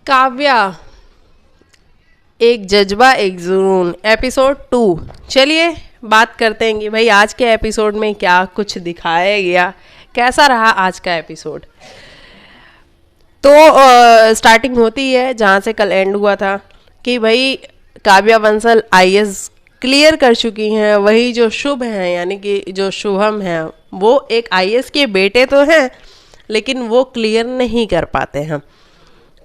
काव्या, एक जज्बा एक जुनून, एपिसोड 2। चलिए बात करते हैं कि भाई आज के एपिसोड में क्या कुछ दिखाया गया, कैसा रहा आज का एपिसोड। तो स्टार्टिंग होती है जहाँ से कल एंड हुआ था कि भाई काव्या बंसल आईएएस क्लियर कर चुकी हैं। वही जो शुभ हैं यानी कि जो शुभम हैं वो एक आईएएस के बेटे तो हैं लेकिन वो क्लियर नहीं कर पाते हैं।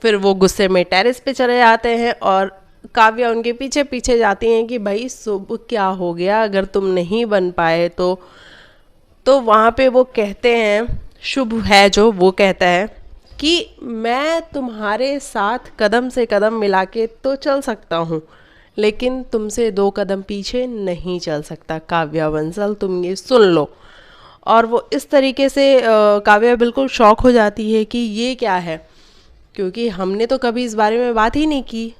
फिर वो गुस्से में टेरेस पे चले जाते हैं और काव्या उनके पीछे पीछे जाती हैं कि भाई शुभ क्या हो गया, अगर तुम नहीं बन पाए तो वहाँ पे वो कहते हैं, शुभ है जो वो कहता है कि मैं तुम्हारे साथ कदम से कदम मिला के तो चल सकता हूँ लेकिन तुमसे 2 कदम पीछे नहीं चल सकता। काव्या बंसल तुम ये सुन लो। और वो इस तरीके से काव्या बिल्कुल शॉक हो जाती है कि ये क्या है, क्योंकि हमने तो कभी इस बारे में बात ही नहीं की।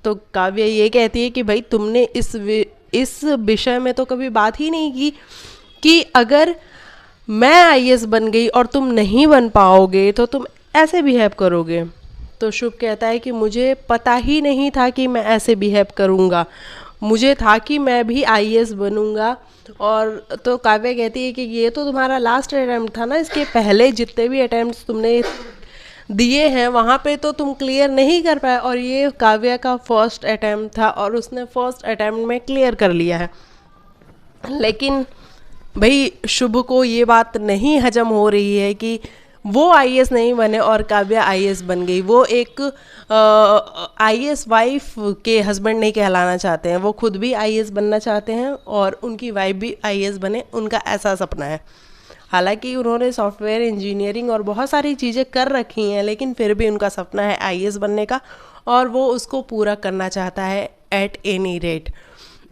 तो काव्या ये कहती है कि भाई तुमने इस विषय में तो कभी बात ही नहीं की कि अगर मैं आईएएस बन गई और तुम नहीं बन पाओगे तो तुम ऐसे बिहेव करोगे। तो शुभ कहता है कि मुझे पता ही नहीं था कि मैं ऐसे बिहेव करूँगा, मुझे था कि मैं भी आईएएस बनूंगा। और तो काव्या कहती है कि ये तो तुम्हारा लास्ट अटैम्प्ट था ना, इसके पहले जितने भी अटैम्प्ट्स तुमने दिए हैं वहाँ पे तो तुम क्लियर नहीं कर पाए और ये काव्या का फर्स्ट अटैम्प्ट था और उसने फर्स्ट अटैम्प्ट में क्लियर कर लिया है। लेकिन भाई शुभ को ये बात नहीं हजम हो रही है कि वो आईएएस नहीं बने और काव्या आईएएस बन गई। वो एक आईएएस वाइफ के हस्बैंड नहीं कहलाना चाहते हैं, वो खुद भी आईएएस बनना चाहते हैं और उनकी वाइफ भी आईएएस बने, उनका ऐसा सपना है। हालांकि उन्होंने सॉफ्टवेयर इंजीनियरिंग और बहुत सारी चीज़ें कर रखी हैं लेकिन फिर भी उनका सपना है आईएएस बनने का और वो उसको पूरा करना चाहता है एट एनी रेट।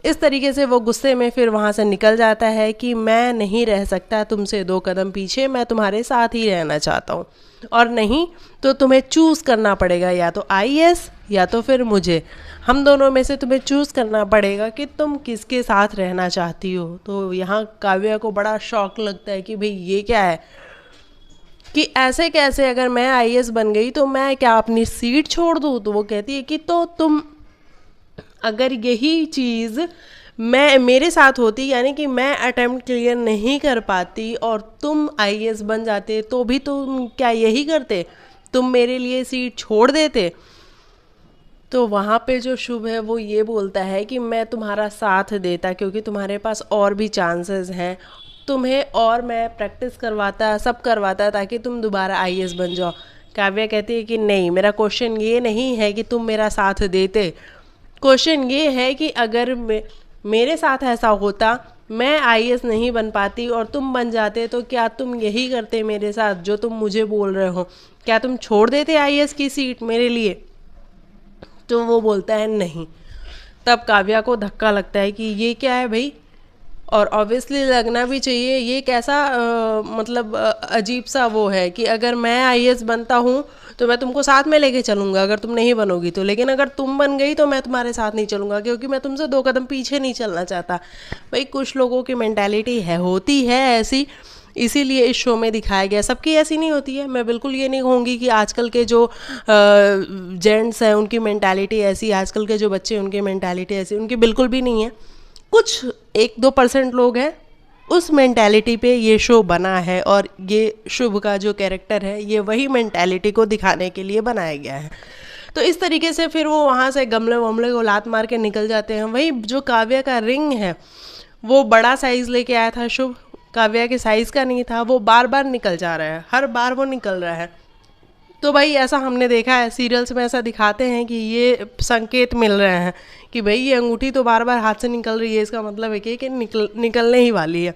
इस तरीके से वो गुस्से में फिर वहाँ से निकल जाता है कि मैं नहीं रह सकता तुमसे 2 कदम पीछे, मैं तुम्हारे साथ ही रहना चाहता हूँ और नहीं तो तुम्हें चूज़ करना पड़ेगा, या तो आईएएस या तो फिर मुझे, हम दोनों में से तुम्हें चूज़ करना पड़ेगा कि तुम किसके साथ रहना चाहती हो। तो यहाँ काव्या को बड़ा शौक लगता है कि भाई ये क्या है, कि ऐसे कैसे, अगर मैं आईएएस बन गई तो मैं क्या अपनी सीट छोड़ दूँ। तो वो कहती है कि तो तुम अगर यही चीज़ मैं मेरे साथ होती, यानी कि मैं अटेम्प्ट क्लियर नहीं कर पाती और तुम आईएएस बन जाते तो भी तुम क्या यही करते, तुम मेरे लिए सीट छोड़ देते। तो वहाँ पे जो शुभ है वो ये बोलता है कि मैं तुम्हारा साथ देता क्योंकि तुम्हारे पास और भी चांसेस हैं, तुम्हें और मैं प्रैक्टिस करवाता, सब करवाता ताकि तुम दोबारा आईएएस बन जाओ। काव्या कहती है कि नहीं, मेरा क्वेश्चन ये नहीं है कि तुम मेरा साथ देते, क्वेश्चन ये है कि अगर मेरे साथ ऐसा होता, मैं आईएएस नहीं बन पाती और तुम बन जाते तो क्या तुम यही करते मेरे साथ जो तुम मुझे बोल रहे हो, क्या तुम छोड़ देते आईएएस की सीट मेरे लिए। तो वो बोलता है नहीं। तब काव्या को धक्का लगता है कि ये क्या है भाई, और ऑब्वियसली लगना भी चाहिए, ये कैसा मतलब अजीब सा वो है कि अगर मैं आईएएस बनता हूँ तो मैं तुमको साथ में लेके चलूँगा अगर तुम नहीं बनोगी तो, लेकिन अगर तुम बन गई तो मैं तुम्हारे साथ नहीं चलूँगा क्योंकि मैं तुमसे 2 कदम पीछे नहीं चलना चाहता। भाई कुछ लोगों की मेंटालिटी है, होती है ऐसी, इसीलिए इस शो में दिखाया गया। सबकी ऐसी नहीं होती है, मैं बिल्कुल ये नहीं कहूँगी कि आजकल के जो जेंट्स हैं उनकी मेंटालिटी ऐसी, आजकल के जो बच्चे हैं उनकी मेंटालिटी ऐसी, उनकी बिल्कुल भी नहीं है। कुछ 1-2% लोग हैं, उस मेंटालिटी पे ये शो बना है और ये शुभ का जो कैरेक्टर है ये वही मेंटालिटी को दिखाने के लिए बनाया गया है। तो इस तरीके से फिर वो वहाँ से गमले वमले को लात मार के निकल जाते हैं। वही जो काव्या का रिंग है वो बड़ा साइज़ लेके आया था शुभ, काव्या के साइज़ का नहीं था, वो बार बार निकल जा रहा है, हर बार वो निकल रहा है। तो भाई ऐसा हमने देखा है, सीरियल्स में ऐसा दिखाते हैं कि ये संकेत मिल रहे हैं कि भाई ये अंगूठी तो बार बार हाथ से निकल रही है, इसका मतलब है कि निकलने ही वाली है।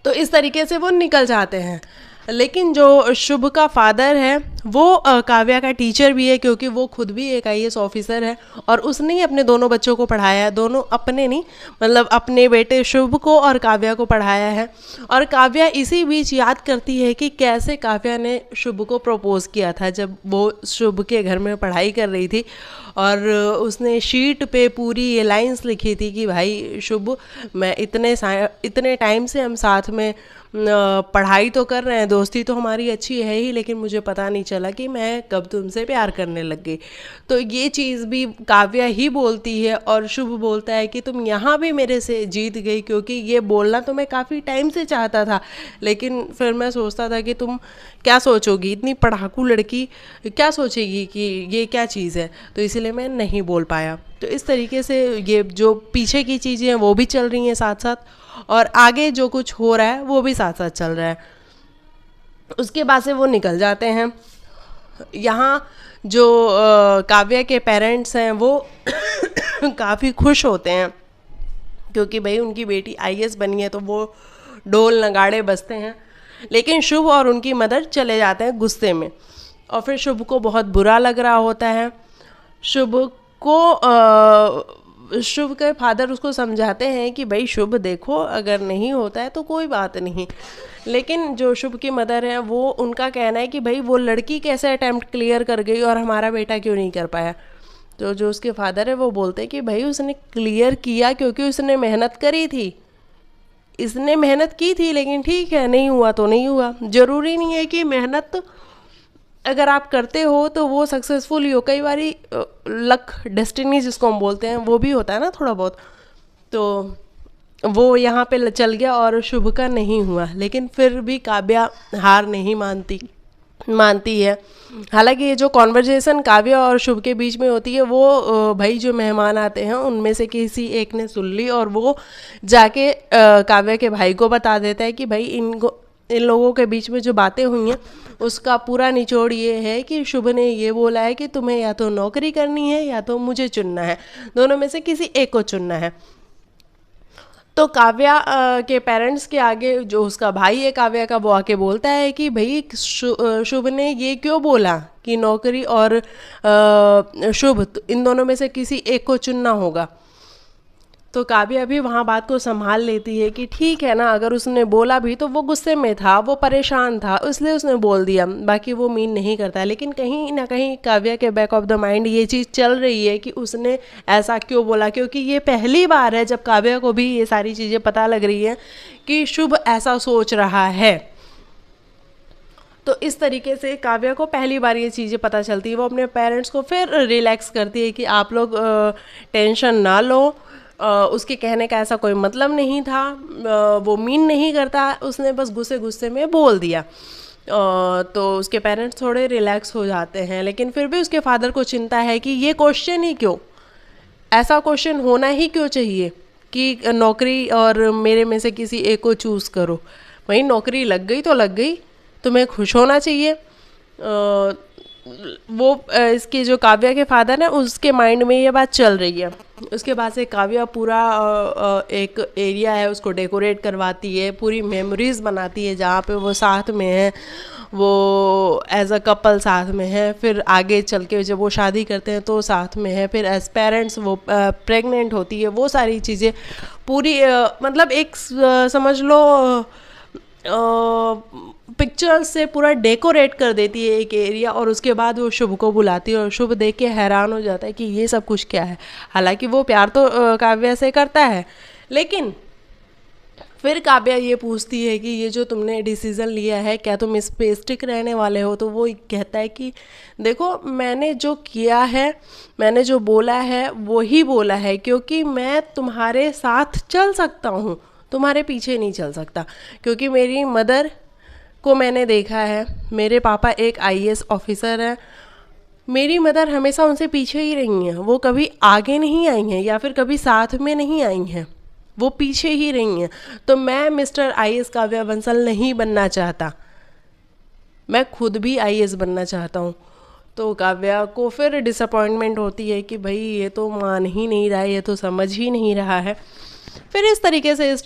तो इस तरीके से वो निकल जाते हैं। लेकिन जो शुभ का फादर है वो काव्या का टीचर भी है क्योंकि वो खुद भी एक आईएएस ऑफिसर है और उसने ही अपने दोनों बच्चों को पढ़ाया है, दोनों अपने नहीं मतलब अपने बेटे शुभ को और काव्या को पढ़ाया है। और काव्या इसी बीच याद करती है कि कैसे काव्या ने शुभ को प्रपोज़ किया था जब वो शुभ के घर में पढ़ाई कर रही थी और उसने शीट पे पूरी ये लाइंस लिखी थी कि भाई शुभ, मैं इतने टाइम से हम साथ में पढ़ाई तो कर रहे हैं, दोस्ती तो हमारी अच्छी है ही, लेकिन मुझे पता नहीं चला कि मैं कब तुमसे प्यार करने लग गई। तो ये चीज़ भी काव्या ही बोलती है और शुभ बोलता है कि तुम यहाँ भी मेरे से जीत गई, क्योंकि ये बोलना तो मैं काफ़ी टाइम से चाहता था, लेकिन फिर मैं सोचता था कि तुम क्या सोचोगी, इतनी पढ़ाकू लड़की क्या सोचेगी कि ये क्या चीज़ है, तो इसलिए मैं नहीं बोल पाया। तो इस तरीके से ये जो पीछे की चीज़ें हैं वो भी चल रही हैं साथ साथ, और आगे जो कुछ हो रहा है वो भी साथ साथ चल रहा है। उसके बाद से वो निकल जाते हैं। यहाँ जो काव्या के पेरेंट्स हैं वो काफ़ी खुश होते हैं, क्योंकि भाई उनकी बेटी आईएएस बनी है, तो वो ढोल नगाड़े बजते हैं। लेकिन शुभ और उनकी मदर चले जाते हैं गुस्से में, और फिर शुभ को बहुत बुरा लग रहा होता है। शुभ को शुभ के फादर उसको समझाते हैं कि भाई शुभ देखो, अगर नहीं होता है तो कोई बात नहीं, लेकिन जो शुभ की मदर है वो उनका कहना है कि भाई वो लड़की कैसे अटेम्प्ट क्लियर कर गई और हमारा बेटा क्यों नहीं कर पाया। तो जो उसके फादर है वो बोलते हैं कि भाई उसने क्लियर किया क्योंकि उसने मेहनत करी थी, इसने मेहनत की थी, लेकिन ठीक है नहीं हुआ तो नहीं हुआ। ज़रूरी नहीं है कि मेहनत अगर आप करते हो तो वो सक्सेसफुल ही हो, कई बारी लक डेस्टिनी जिसको हम बोलते हैं वो भी होता है ना थोड़ा बहुत। तो वो यहाँ पे चल गया और शुभ का नहीं हुआ, लेकिन फिर भी काव्या हार नहीं मानती है। हालांकि ये जो कॉन्वर्जेसन काव्या और शुभ के बीच में होती है वो भाई जो मेहमान आते हैं उनमें से किसी एक ने सुन ली, और वो जाके काव्या के भाई को बता देता है कि भाई इन लोगों के बीच में जो बातें हुई हैं उसका पूरा निचोड़ ये है कि शुभ ने ये बोला है कि तुम्हें या तो नौकरी करनी है या तो मुझे चुनना है, दोनों में से किसी एक को चुनना है। तो काव्या के पेरेंट्स के आगे जो उसका भाई है काव्या का, वो आके बोलता है कि भाई शुभ ने ये क्यों बोला कि नौकरी और शुभ इन दोनों में से किसी एक को चुनना होगा। तो काव्या भी वहाँ बात को संभाल लेती है कि ठीक है ना, अगर उसने बोला भी तो वो गुस्से में था, वो परेशान था, इसलिए उसने बोल दिया, बाकी वो मीन नहीं करता। लेकिन कहीं ना कहीं काव्या के बैक ऑफ द माइंड ये चीज़ चल रही है कि उसने ऐसा क्यों बोला, क्योंकि ये पहली बार है जब काव्या को भी ये सारी चीज़ें पता लग रही हैं कि शुभ ऐसा सोच रहा है। तो इस तरीके से काव्या को पहली बार ये चीज़ें पता चलती है। वो अपने पेरेंट्स को फिर रिलैक्स करती है कि आप लोग टेंशन ना लो, उसके कहने का ऐसा कोई मतलब नहीं था, वो मीन नहीं करता, उसने बस गुस्से गुस्से में बोल दिया। तो उसके पेरेंट्स थोड़े रिलैक्स हो जाते हैं, लेकिन फिर भी उसके फादर को चिंता है कि ये क्वेश्चन ही क्यों, ऐसा क्वेश्चन होना ही क्यों चाहिए कि नौकरी और मेरे में से किसी एक को चूज़ करो। वहीं नौकरी लग गई तो लग गई, तुम्हें खुश होना चाहिए। वो इसके जो काव्या के फादर हैं उसके माइंड में ये बात चल रही है। उसके बाद से काव्या पूरा एक एरिया है उसको डेकोरेट करवाती है, पूरी मेमोरीज बनाती है जहाँ पे वो साथ में है, वो एज अ कपल साथ में है। फिर आगे चल के जब वो शादी करते हैं तो साथ में है, फिर एज पेरेंट्स वो प्रेग्नेंट होती है, वो सारी चीज़ें पूरी मतलब एक समझ लो पिक्चर्स से पूरा डेकोरेट कर देती है एक एरिया। और उसके बाद वो शुभ को बुलाती है और शुभ देख के हैरान हो जाता है कि ये सब कुछ क्या है। हालांकि वो प्यार तो काव्या से करता है, लेकिन फिर काव्या ये पूछती है कि ये जो तुमने डिसीज़न लिया है क्या तुम इस पे स्टिक रहने वाले हो। तो वो कहता है कि देखो मैंने जो किया है, मैंने जो बोला है वो ही बोला है, क्योंकि मैं तुम्हारे साथ चल सकता हूँ, तुम्हारे पीछे नहीं चल सकता। क्योंकि मेरी मदर को मैंने देखा है, मेरे पापा एक आईएएस ऑफिसर हैं, मेरी मदर हमेशा उनसे पीछे ही रही हैं, वो कभी आगे नहीं आई हैं या फिर कभी साथ में नहीं आई हैं, वो पीछे ही रही हैं। तो मैं मिस्टर आईएएस काव्या बंसल नहीं बनना चाहता, मैं खुद भी आईएएस बनना चाहता हूँ। तो काव्या को फिर डिसअपॉइंटमेंट होती है कि भाई ये तो मान ही नहीं रहा है, ये तो समझ ही नहीं रहा है। फिर इस तरीके से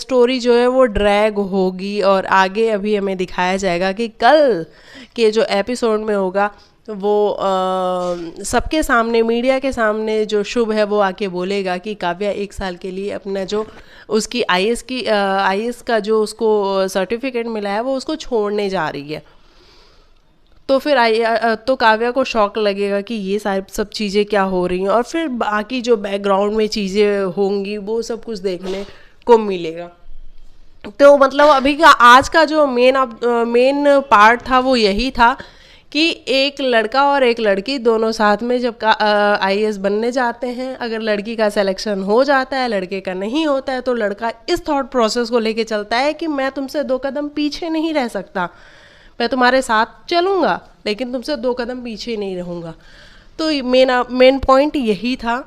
स्टोरी जो है वो ड्रैग होगी और आगे अभी हमें दिखाया जाएगा कि कल के जो एपिसोड में होगा वो सबके सामने, मीडिया के सामने जो शुभ है वो आके बोलेगा कि काव्या 1 साल के लिए अपना जो उसकी आईएएस का जो उसको सर्टिफिकेट मिला है वो उसको छोड़ने जा रही है। तो फिर तो काव्या को शौक लगेगा कि ये सारी सब चीज़ें क्या हो रही हैं, और फिर बाकी जो बैकग्राउंड में चीज़ें होंगी वो सब कुछ देखने को मिलेगा। तो मतलब अभी का आज का जो मेन पार्ट था वो यही था कि एक लड़का और एक लड़की दोनों साथ में जब आईएएस बनने जाते हैं, अगर लड़की का सिलेक्शन हो जाता है, लड़के का नहीं होता है, तो लड़का इस थॉट प्रोसेस को लेके चलता है कि मैं तुमसे 2 कदम पीछे नहीं रह सकता, मैं तुम्हारे साथ चलूँगा लेकिन तुमसे 2 कदम पीछे नहीं रहूँगा। तो मेन पॉइंट यही था,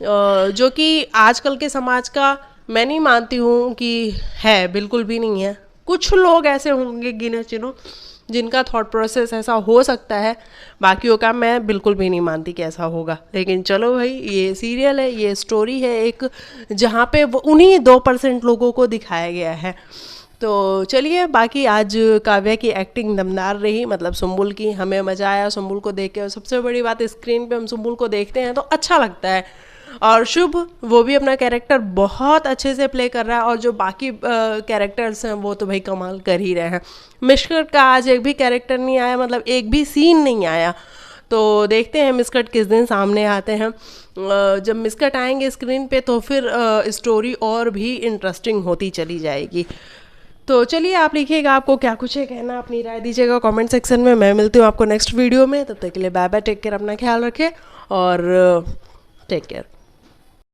जो कि आजकल के समाज का मैं नहीं मानती हूँ कि है, बिल्कुल भी नहीं है। कुछ लोग ऐसे होंगे गिने चुनो जिनका थॉट प्रोसेस ऐसा हो सकता है, बाकियों का मैं बिल्कुल भी नहीं मानती कि ऐसा होगा। लेकिन चलो भाई, ये सीरियल है, ये स्टोरी है एक, जहाँ पे वो उन्हीं 2% लोगों को दिखाया गया है। तो चलिए, बाकी आज काव्या की एक्टिंग दमदार रही, मतलब सुम्बुल की, हमें मज़ा आया सुम्बुल को देख के। और सबसे बड़ी बात, स्क्रीन पे हम सुम्बुल को देखते हैं तो अच्छा लगता है। और शुभ, वो भी अपना कैरेक्टर बहुत अच्छे से प्ले कर रहा है, और जो बाकी कैरेक्टर्स हैं वो तो भाई कमाल कर ही रहे हैं। मिशकट का आज एक भी कैरेक्टर नहीं आया, मतलब एक भी सीन नहीं आया। तो देखते हैं मिस्कट किस दिन सामने आते हैं। जब मिस्कट आएंगे स्क्रीन पे तो फिर स्टोरी और भी इंटरेस्टिंग होती चली जाएगी। तो चलिए, आप लिखिएगा आपको क्या कुछ है कहना, अपनी राय दीजिएगा कमेंट सेक्शन में। मैं मिलती हूँ आपको नेक्स्ट वीडियो में, तब तक के लिए बाय बाय, टेक केयर, अपना ख्याल रखें और टेक केयर।